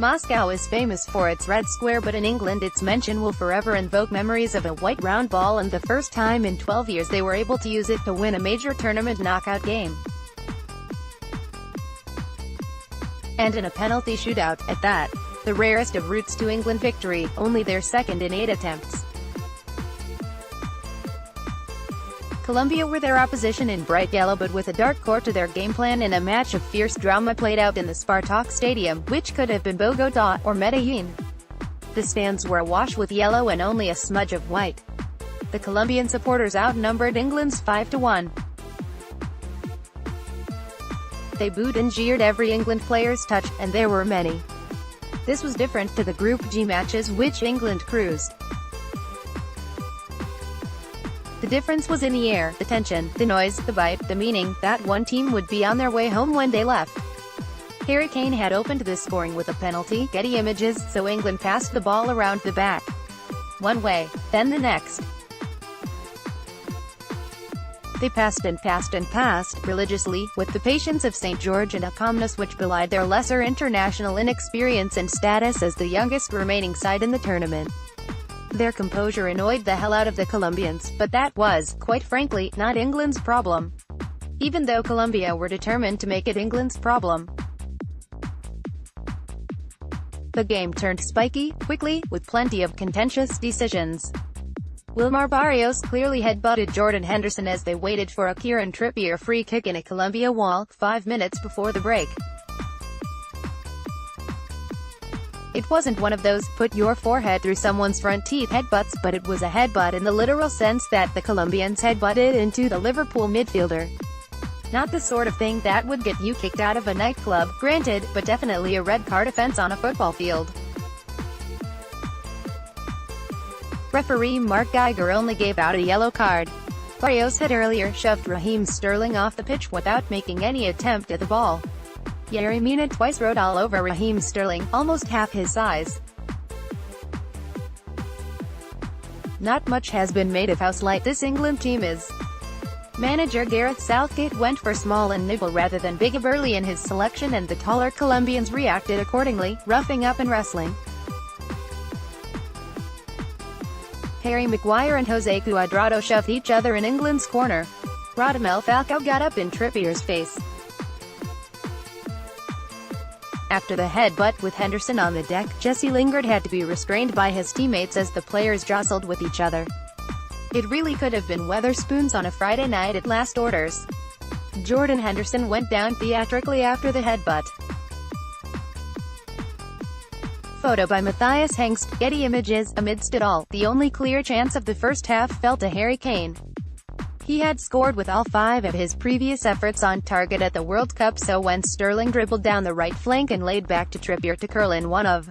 Moscow is famous for its red square, but in England its mention will forever invoke memories of a white round ball and the first time in 12 years they were able to use it to win a major tournament knockout game. And in a penalty shootout, at that. The rarest of routes to England victory, only their second in 8 attempts. Colombia were their opposition in bright yellow but with a dark core to their game plan in a match of fierce drama played out in the Spartak Stadium, which could have been Bogot or Medellin. The stands were awash with yellow and only a smudge of white. The Colombian supporters outnumbered England's 5-1. They booed and jeered every England player's touch, and there were many. This was different to the Group G matches which England cruised. The difference was in the air, the tension, the noise, the bite, the meaning that one team would be on their way home when they left. Harry Kane had opened this scoring with a penalty, Getty Images, so England passed the ball around the back. One way, then the next. They passed and passed and passed, religiously, with the patience of St. George and a calmness which belied their lesser international inexperience and status as the youngest remaining side in the tournament. Their composure annoyed the hell out of the Colombians, but that was, quite frankly, not England's problem. Even though Colombia were determined to make it England's problem. The game turned spiky, quickly, with plenty of contentious decisions. Wilmar Barrios clearly headbutted Jordan Henderson as they waited for a Kieran Trippier free kick in a Colombia wall, 5 minutes before the break. It wasn't one of those, put your forehead through someone's front teeth headbutts, but it was a headbutt in the literal sense that the Colombians headbutted into the Liverpool midfielder. Not the sort of thing that would get you kicked out of a nightclub, granted, but definitely a red card offense on a football field. Referee Mark Geiger only gave out a yellow card. Barrios had earlier shoved Raheem Sterling off the pitch without making any attempt at the ball. Yerry Mina twice rode all over Raheem Sterling, almost half his size. Not much has been made of how slight this England team is. Manager Gareth Southgate went for small and nimble rather than big and burly in his selection, and the taller Colombians reacted accordingly, roughing up and wrestling. Harry Maguire and Jose Cuadrado shoved each other in England's corner. Radamel Falcao got up in Trippier's face. After the headbutt with Henderson on the deck, Jesse Lingard had to be restrained by his teammates as the players jostled with each other. It really could have been Wetherspoons on a Friday night at last orders. Jordan Henderson went down theatrically after the headbutt. Photo by Matthias Hengst, Getty Images. Amidst it all, the only clear chance of the first half fell to Harry Kane. He had scored with all 5 of his previous efforts on target at the World Cup, so when Sterling dribbled down the right flank and laid back to Trippier to curl in one of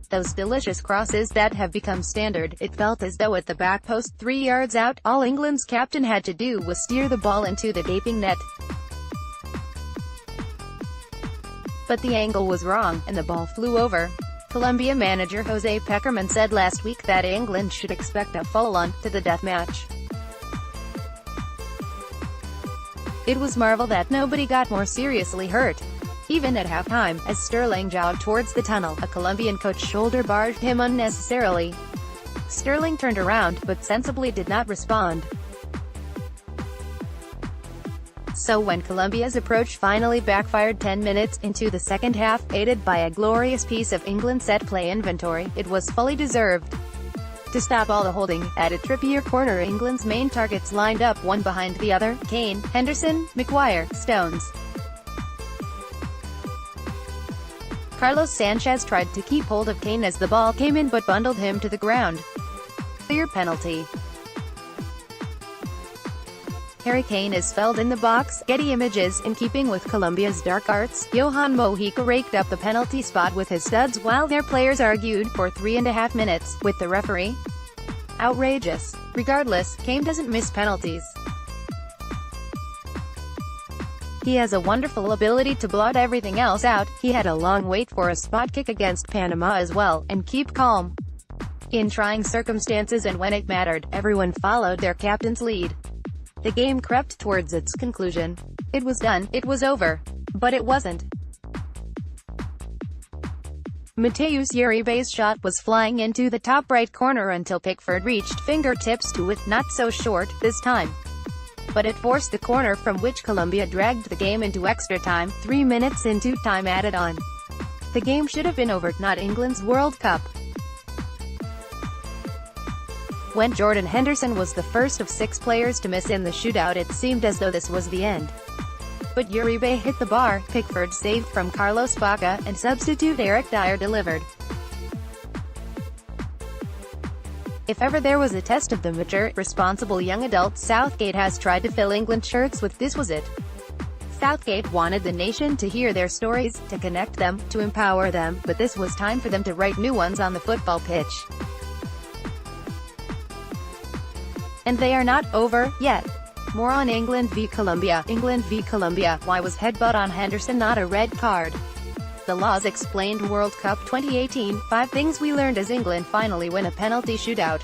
those delicious crosses that have become standard, it felt as though at the back post 3 yards out, all England's captain had to do was steer the ball into the gaping net. But the angle was wrong, and the ball flew over. Colombia manager Jose Pekerman said last week that England should expect a full-on, to the death match. It was marvel that nobody got more seriously hurt. Even at halftime, as Sterling jogged towards the tunnel, a Colombian coach shoulder barged him unnecessarily. Sterling turned around, but sensibly did not respond. So when Colombia's approach finally backfired 10 minutes into the second half, aided by a glorious piece of England set-play inventory, it was fully deserved. To stop all the holding, at a Trippier corner England's main targets lined up one behind the other: Kane, Henderson, Maguire, Stones. Carlos Sanchez tried to keep hold of Kane as the ball came in but bundled him to the ground. Clear penalty. Harry Kane is felled in the box. Getty Images. In keeping with Colombia's dark arts, Johan Mojica raked up the penalty spot with his studs while their players argued for 3.5 minutes with the referee. Outrageous. Regardless, Kane doesn't miss penalties. He has a wonderful ability to blot everything else out. He had a long wait for a spot kick against Panama as well, and keep calm. In trying circumstances and when it mattered, everyone followed their captain's lead. The game crept towards its conclusion. It was done, it was over. But it wasn't. Mateusz Uribe's shot was flying into the top right corner until Pickford reached fingertips to it, not so short this time. But it forced the corner, from which Colombia dragged the game into extra time, 3 minutes into time added on. The game should have been over, not England's World Cup. When Jordan Henderson was the first of 6 players to miss in the shootout, it seemed as though this was the end. But Uribe hit the bar, Pickford saved from Carlos Bogot, and substitute Eric Dyer delivered. If ever there was a test of the mature, responsible young adults, Southgate has tried to fill England shirts with. This was it. Southgate wanted the nation to hear their stories, to connect them, to empower them, but this was time for them to write new ones on the football pitch. And they are not over yet. More on England v Colombia. England v Colombia. Why was headbutt on Henderson not a red card? The Laws Explained World Cup 2018, 5 things we learned as England finally win a penalty shootout.